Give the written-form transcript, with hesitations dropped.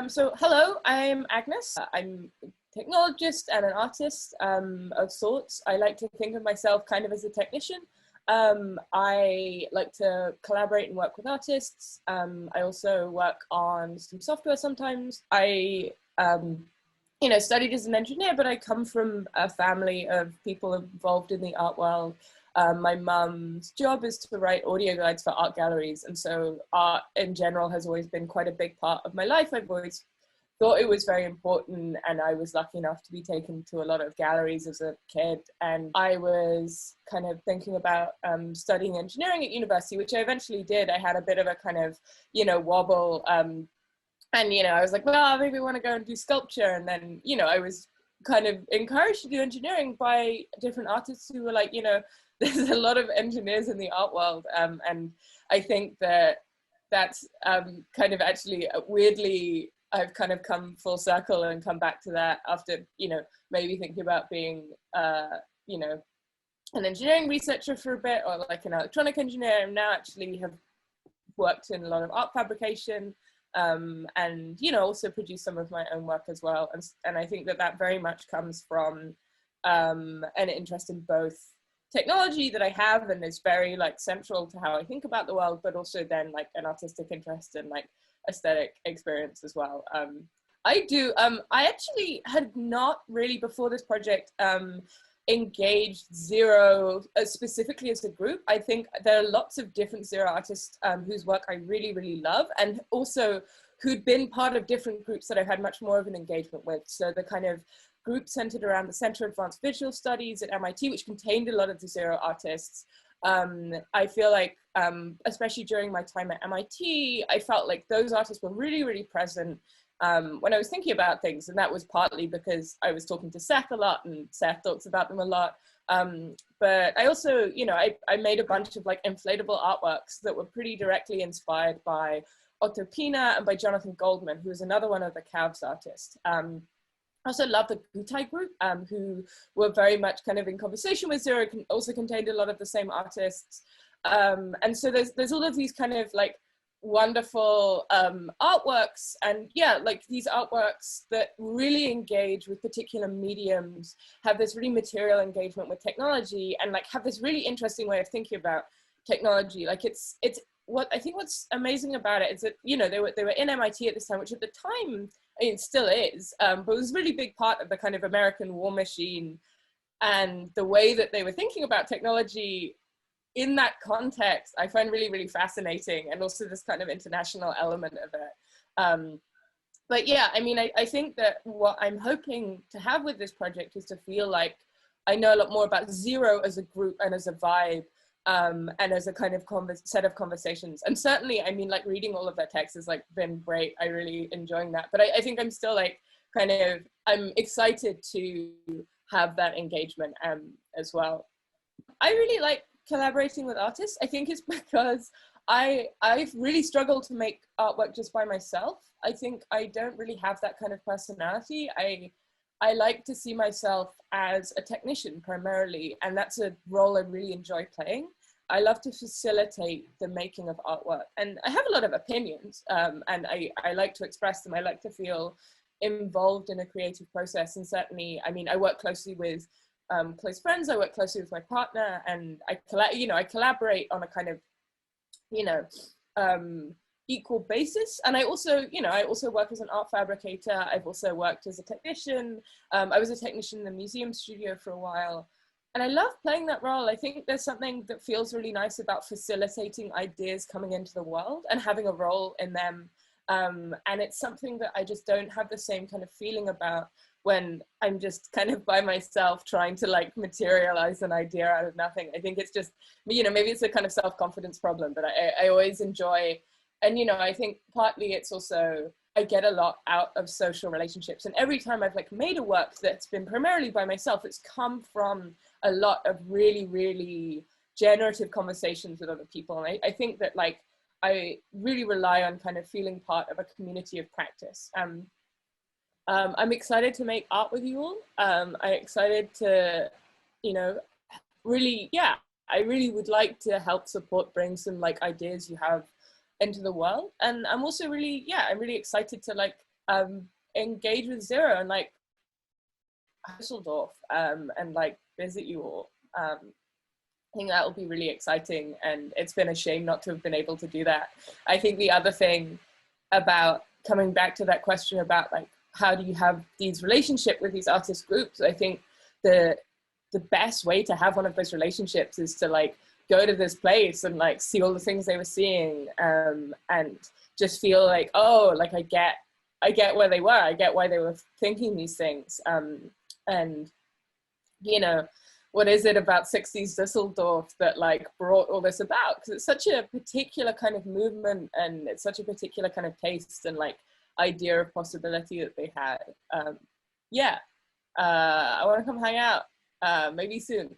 So hello, I'm Agnes. I'm a technologist and an artist of sorts. I like to think of myself kind of as a technician. I like to collaborate and work with artists. I also work on some software sometimes. I studied as an engineer, but I come from a family of people involved in the art world. My mum's job is to write audio guides for art galleries, and so art in general has always been quite a big part of my life. I've always thought it was very important, and I was lucky enough to be taken to a lot of galleries as a kid, and I was kind of thinking about studying engineering at university, which I eventually did. I had a bit of a kind of, wobble, and, I was like, well, maybe I want to go and do sculpture, and then, I was kind of encouraged to do engineering by different artists who were like, there's a lot of engineers in the art world, and I think that that's kind of actually weirdly, I've kind of come full circle and come back to that after, maybe thinking about being, an engineering researcher for a bit, or like an electronic engineer, and now actually have worked in a lot of art fabrication, and, also produce some of my own work as well. And I think that that very much comes from an interest in both technology that I have and is very like central to how I think about the world, but also then like an artistic interest and like aesthetic experience as well. I actually had not really before this project engaged Zero specifically as a group. I think there are lots of different Zero artists whose work I really, really love, and also who'd been part of different groups that I've had much more of an engagement with. So the kind of group centered around the Center of Advanced Visual Studies at MIT, which contained a lot of the Zero artists. I feel like, especially during my time at MIT, I felt like those artists were really, really present when I was thinking about things. And that was partly because I was talking to Seth a lot, and Seth talks about them a lot. But I also, I made a bunch of like inflatable artworks that were pretty directly inspired by Otto Pina and by Jonathan Goldman, who was another one of the Cavs artists. I also love the Gutai group, who were very much kind of in conversation with Zero, also contained a lot of the same artists. And so there's all of these kind of like wonderful artworks, and yeah, like these artworks that really engage with particular mediums, have this really material engagement with technology, and like have this really interesting way of thinking about technology. Like it's what I think what's amazing about it is that, they were in MIT at this time, which at the time, it still is, but it was a really big part of the kind of American war machine, and the way that they were thinking about technology in that context, I find really, really fascinating, and also this kind of international element of it. But yeah, I mean, I think that what I'm hoping to have with this project is to feel like I know a lot more about Zero as a group and as a vibe, and as a kind of set of conversations. And certainly, I mean, like reading all of their texts has like been great. I really enjoying that. But I think I'm still like I'm excited to have that engagement as well. I really like collaborating with artists. I think it's because I've really struggled to make artwork just by myself. I think I don't really have that kind of personality. I like to see myself as a technician primarily, and that's a role I really enjoy playing. I love to facilitate the making of artwork, and I have a lot of opinions, and I like to express them. I like to feel involved in a creative process, and certainly, I mean, I work closely with close friends, I work closely with my partner, and I collaborate on a kind of, equal basis. And I also work as an art fabricator. I've also worked as a technician. I was a technician in the museum studio for a while, and I love playing that role. I think there's something that feels really nice about facilitating ideas coming into the world and having a role in them. And it's something that I just don't have the same kind of feeling about when I'm just kind of by myself trying to like materialize an idea out of nothing. I think it's just, maybe it's a kind of self-confidence problem, but I always enjoy. And, I think partly it's also, I get a lot out of social relationships. And every time I've like made a work that's been primarily by myself, it's come from a lot of really, really generative conversations with other people. And I think that like, I really rely on kind of feeling part of a community of practice. I'm excited to make art with you all. I'm excited to, really, yeah, I really would like to help support, bring some like ideas you have into the world. And I'm also really, I'm really excited to like engage with Zero and like Düsseldorf, and like visit you all. I think that will be really exciting, and it's been a shame not to have been able to do that. I think the other thing about coming back to that question about like how do you have these relationship with these artist groups, I think the best way to have one of those relationships is to like go to this place and like see all the things they were seeing, and just feel like, oh, like I get where they were, I get why they were thinking these things, and you know, what is it about 60s Düsseldorf that like brought all this about? Because it's such a particular kind of movement, and it's such a particular kind of taste and like idea of possibility that they had. Yeah, I want to come hang out, maybe soon.